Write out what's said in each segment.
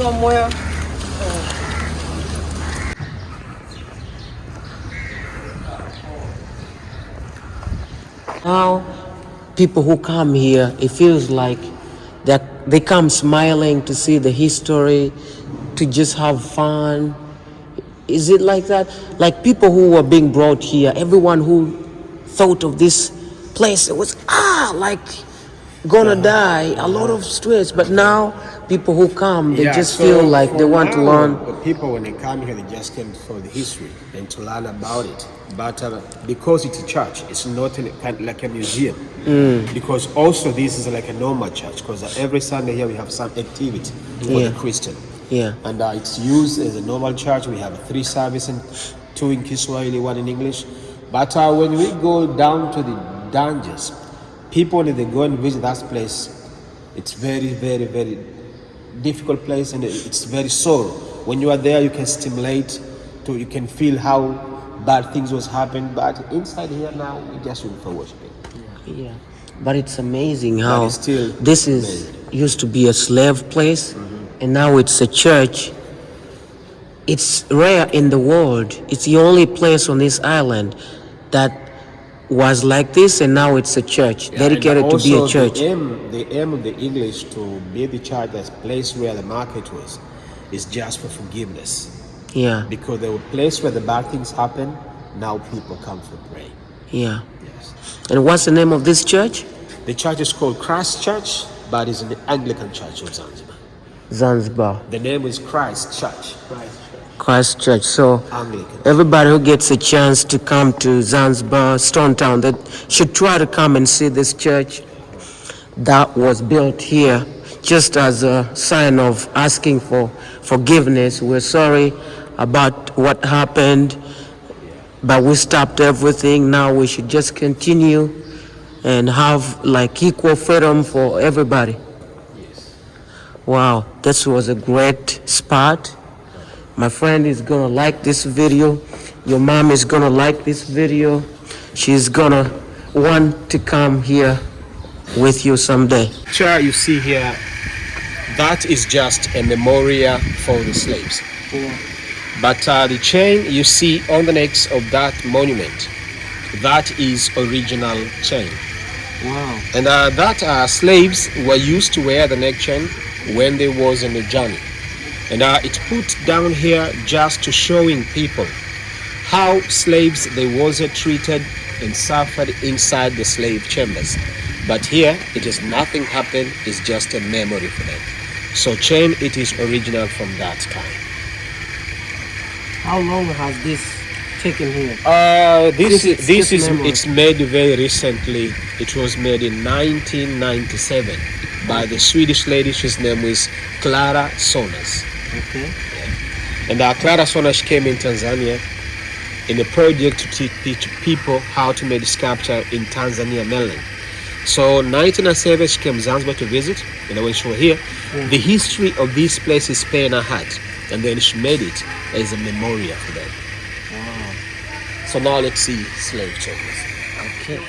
somewhere. Now, people who come here, it feels like that they come smiling to see the history, to just have fun. Is it like that? Like people who were being brought here, everyone who thought of this place, it was like gonna die, a lot of stress. But now people who come, they just feel like they want to learn. The people, when they come here, they just came for the history and to learn about it. But because it's a church, it's not like a museum. Because also this is like a normal church, because every Sunday here we have some activity for the Christian. Yeah. And it's used as a normal church. We have 3 services, 2 in Kiswahili, 1 in English. But when we go down to the dungeons, people, when they go and visit that place, it's very, very, very difficult place, and it's very sorrow. When you are there, you can stimulate, you can feel how bad things was happening. But inside here now, we just wait for worshiping. Yeah. But it's amazing how this used to be a slave place, and now it's a church. It's rare in the world. It's the only place on this island that was like this, and now it's a church, dedicated to be a church. The aim of the English to be the church, that place where the market was, is just for forgiveness. Yeah. Because the place where the bad things happen, now people come for prayer. Yeah. Yes. And what's the name of this church? The church is called CHRIST Church, but it's in the Anglican Church of Zanzibar. Zanzibar. The name is CHRIST Church. CHRIST Church. So Anglican. everybody who gets a chance to come to Zanzibar, Stone Town, that should try to come and see this church that was built here, just as a sign of asking for forgiveness. We're sorry about what happened, but we stopped everything. Now we should just continue and have like equal freedom for everybody. Yes. Wow, this was a great spot. My friend is gonna like this video. Your mom is gonna like this video. She's gonna want to come here with you someday. Chair you see here, that is just a memorial for the slaves. Yeah. But the chain you see on the necks of that monument, that is original chain. Wow. And that slaves were used to wear the neck chain when they was on the journey. And it's put down here just to showing people how slaves they was treated and suffered inside the slave chambers. But here it is nothing happened, it's just a memory for them. So chain, it is original from that time. How long has this taken here? It's made very recently. It was made in 1997 by the Swedish lady. His name is Clara Sonas. Okay. Yeah. And Clara Sonas came in Tanzania in a project to teach people how to make sculpture in Tanzania mainland. So 1997 she came to Zanzibar to visit, and when she was here, the history of this place is paying her heart, and then she made it as a memorial for them. Wow. So now let's see slave chambers. Okay.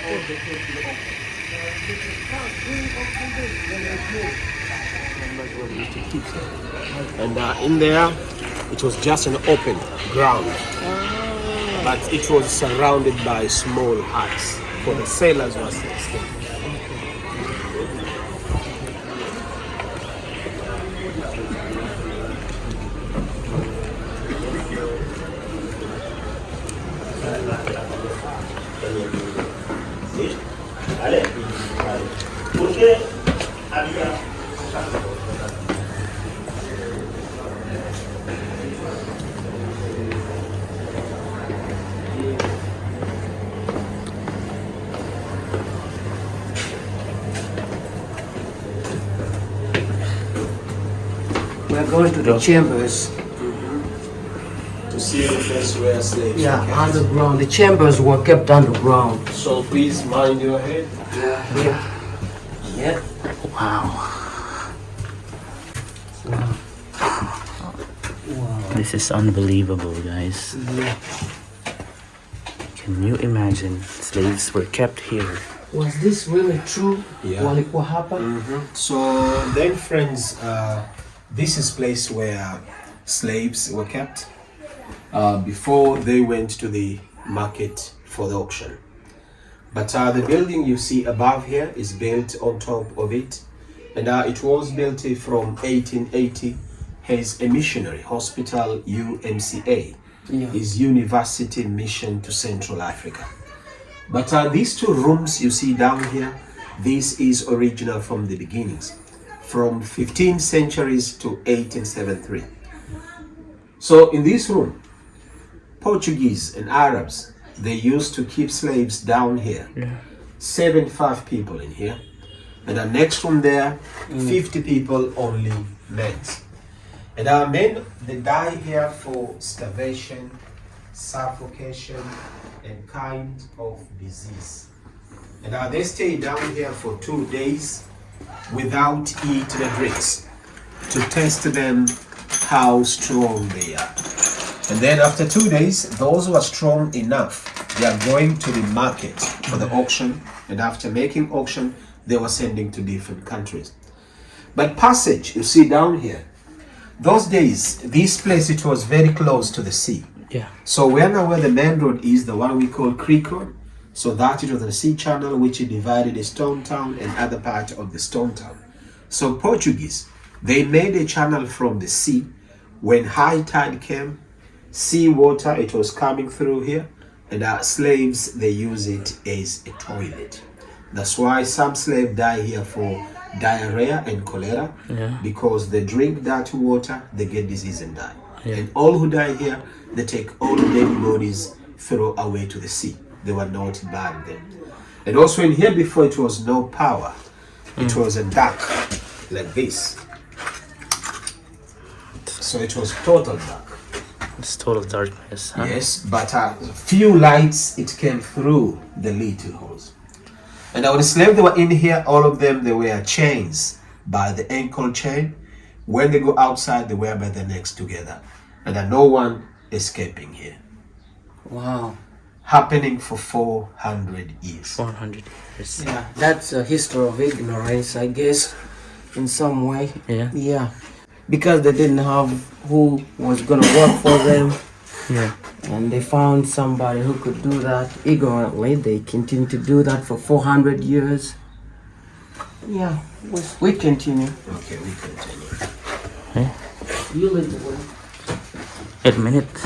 And in there, it was just an open ground, but it was surrounded by small huts for the sailors who were staying. We're going to the chambers. To see the place where slaves were kept. Underground. The chambers were kept underground. So please mind your head. Yeah. Wow. This is unbelievable, guys. Yeah. Can you imagine? Slaves were kept here. Was this really true? Yeah. What happened? So then, friends, This is place where slaves were kept before they went to the market for the auction. But the building you see above here is built on top of it, and it was built from 1880 as a missionary hospital, UMCA, is University Mission to Central Africa. But these two rooms you see down here, this is original from the beginnings, from 15th centuries to 1873. So in this room, Portuguese and Arabs, they used to keep slaves down here. 75 people in here. And the next room there, 50 people, only men. And our men, they die here for starvation, suffocation, and kind of disease. And they stay down here for 2 days without eating and drinks to test them how strong they are. And then after 2 days, those who are strong enough, they are going to the market for the auction. And after making auction, they were sending to different countries. But passage, you see down here, those days, this place, it was very close to the sea. So we are now where the main road is, the one we call Creek Road. So that it was the sea channel which divided the stone town and other part of the stone town. So Portuguese, they made a channel from the sea. When high tide came, sea water, it was coming through here, and our slaves, they use it as a toilet. That's why some slaves die here for diarrhea and cholera, because they drink that water, they get disease and die. And all who die here, they take all dead bodies, throw away to the sea. They were not buried there. And also in here before, it was no power. It was a dark like this. So it was total dark. It's total darkness, huh? Yes, but few lights, it came through the little holes. And our slaves, they were in here, all of them, they wear chains by the ankle chain. When they go outside, they wear by the necks together. And no one escaping here. Wow. Happening for 400 years. 400 years. Yeah, that's a history of ignorance, I guess, in some way. Yeah. Because they didn't have who was gonna work for them. Yeah. And they found somebody who could do that ignorantly. They continue to do that for 400 years. Yeah, we continue. Okay, we continue. Yeah. You lead the way. 8 minutes.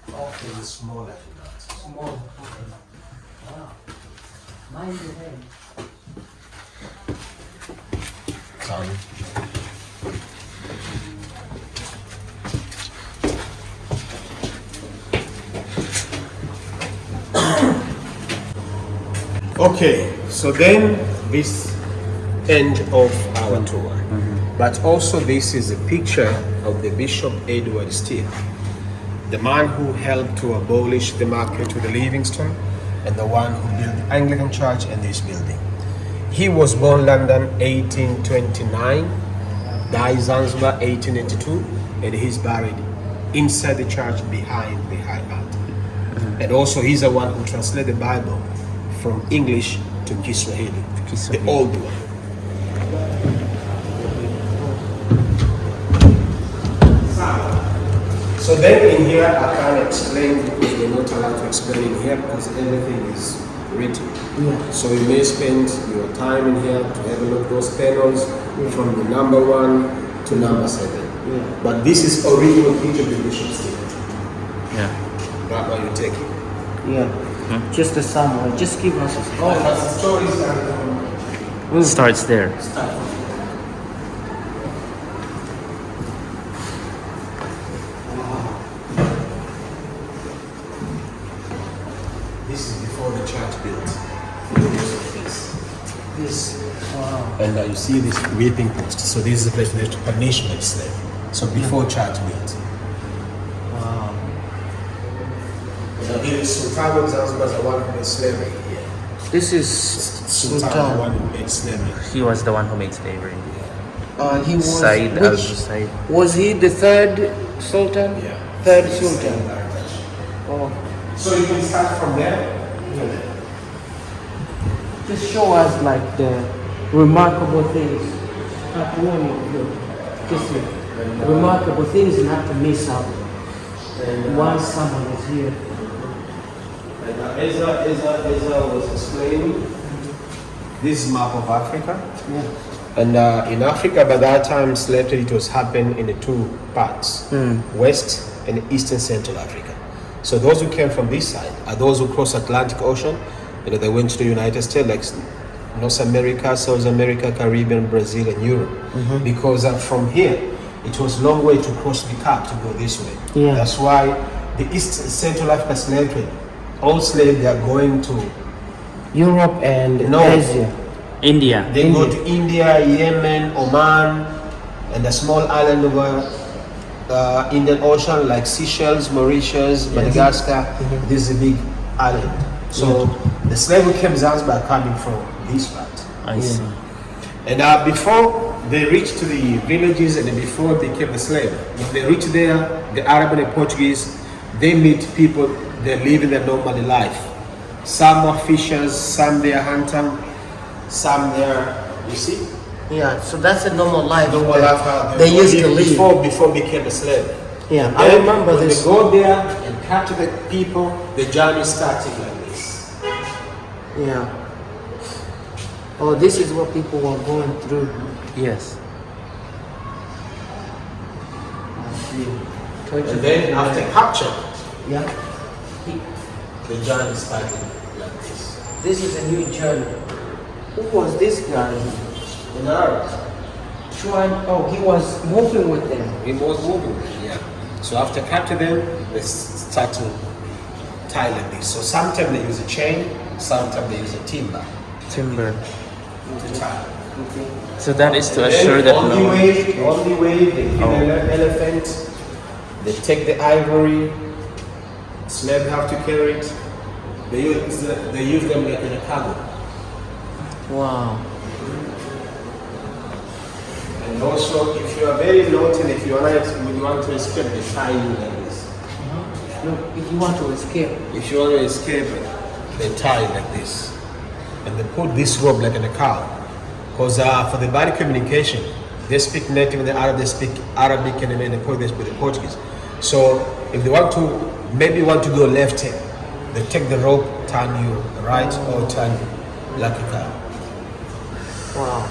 Okay, it's smaller than that. Small. Wow. Mind your head. Sorry. Okay, so then this end of our tour. But also this is a picture of the Bishop Edward Steele, the man who helped to abolish the market to the Livingstone and the one who built the Anglican Church and this building. He was born London 1829, died Zanzibar 1882, and he's buried inside the church behind the high altar. And also he's the one who translated the Bible from English to Kiswahili, the old one. So then in here I can't explain because we're not allowed to explain in here because everything is written. So you may spend your time in here to have a look at those panels from the number 1 to number 7. But this is original picture of the Bishop Steele. Right now you take it. Just a summary. Just give us a story. That's the story starting Starts there. This is before the church built. This. Wow. And you see this whipping post. So this is the place where they punish the slave. So before church built. Wow. So here is Sultan of Zanzibar, the one who made slavery here. This is Sultan, the one who made slavery. He was the one who made slavery. He was. Said Which, was he the third Sultan? Yeah. Third Sultan. Oh. So you can start from there. Just show us like the remarkable things Just remarkable things not to miss out. And once someone is here. And Ezra was explaining this map of Africa. Yeah. And in Africa, by that time, slavery it was happening in the two parts, West and Eastern Central Africa. So those who came from this side are those who crossed Atlantic Ocean. They went to the United States, like North America, South America, Caribbean, Brazil, and Europe. Because from here, it was a long way to cross the Cape to go this way. Yeah. That's why the East Central Africa slave trade, all slaves, they are going to Europe and Asia. India. They go to India, Yemen, Oman, and the small island over Indian Ocean like Seychelles, Mauritius, Madagascar. This is a big island. So the slave who came to Zanzibar are coming from this part. I see. And before they reached to the villages and before they became the slave, when they reach there, the Arab and the Portuguese, they meet people, they're living their normal life. Some are fishers, some they are hunting, some they are, you see? Yeah, so that's a normal life. Normal life how they used to live. Before became a slave. Yeah, And I then remember when this. they go there and capture the people, the journey starting like this. Yeah. Oh, this is what people were going through. Yes. And then after capture, Yeah. the journey started like this. This is a new journey. Who was this guy? In Arab, He was moving with them. he was moving, yeah. So after capture them, they start to tie like this. So sometimes they use a chain, sometimes they use a timber Timber. to tie. So that is to And assure then that on no the one. way, they kill an elephant, they take the ivory, slaves have to carry it. They use them like in a cargo. Wow. And also, if you are very naughty and if you want to escape, they tie you like this. Look, if you want to escape. If you want to escape, they tie it like this. And they put this rope like in a cow. Because for the body communication, they speak native and the Arab, they speak Arabic, and then they speak the Portuguese. So if they want to, maybe want to go left hand, they take the rope, turn you right or turn you like a cow. Wow.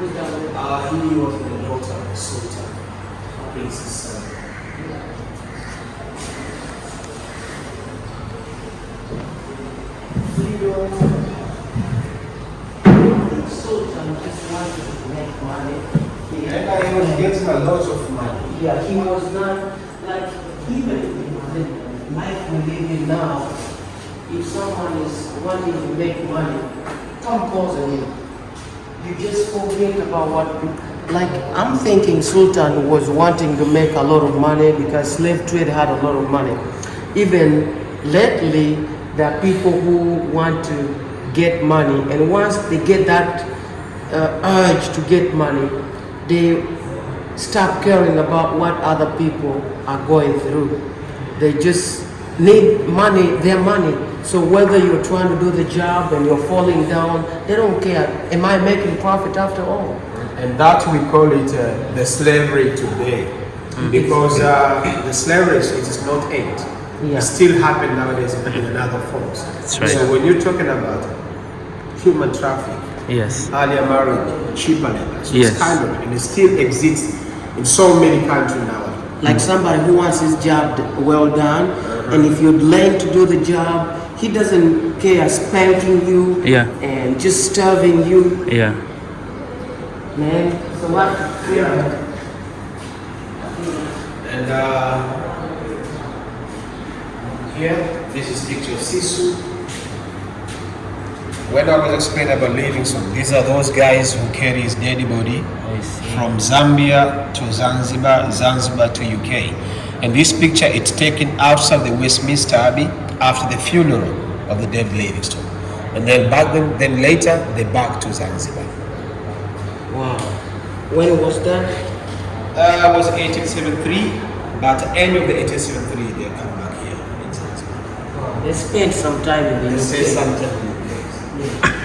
He was the daughter of the Sultan, Prince's son. Sultan just wanted to make money. And he was getting a lot of money. Yeah, he was not like even in the life we live in now. If someone is wanting to make money, come calls on him. You just forget about what. Like I'm thinking, Sultan was wanting to make a lot of money because slave trade had a lot of money. Even lately, there are people who want to get money, and once they get that urge to get money, they stop caring about what other people are going through. They just need money, their money. So whether you're trying to do the job and you're falling down, they don't care. Am I making profit after all? And that we call it the slavery today. Because the slavery it is not end. Yeah. It still happens nowadays in other forms. That's right. So when you're talking about human trafficking, Yes. earlier marriage, cheap labor, so Yes. it's kind of, and it still exists in so many countries now. Like somebody who wants his job well done, and if you're late to do the job, he doesn't care spanking you Yeah. and just starving you. Yeah. Man, so what? And here, this is picture of Sisu. When I was explaining about Livingstone, these are those guys who carry his dead body I see. from Zambia to Zanzibar, Zanzibar to UK. And this picture it's taken outside the Westminster Abbey after the funeral of the dead Livingstone. And then later they back to Zanzibar. Wow. When was that? It was 1873, but end of the 1873 they come back here in Zanzibar. They spent some time in the They UK. say something in the place.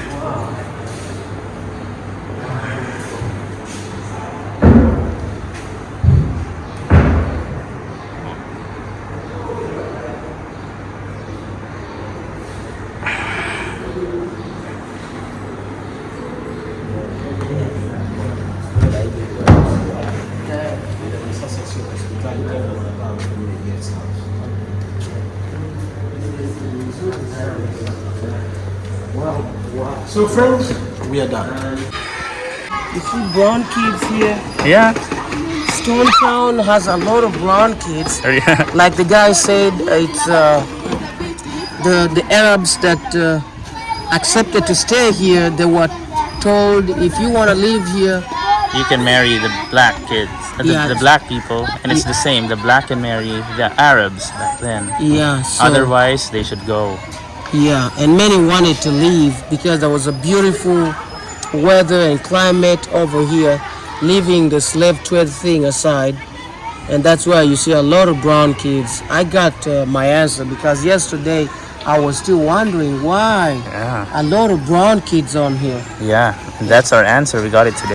Wow. So friends, we are done. You see brown kids here? Yeah. Stone Town has a lot of brown kids. Yeah. Like the guy said, it's the Arabs that accepted to stay here. They were told, if you want to live here, You can marry the black kids, Yeah. the black people, and it's the same. The black can marry the Arabs back then. yeah. So, Otherwise, they should go. yeah, and many wanted to leave because there was a beautiful weather and climate over here, leaving the slave trade thing aside. And that's why you see a lot of brown kids. I got my answer because yesterday I was still wondering why Yeah. a lot of brown kids on here. Yeah. And that's our answer. We got it today.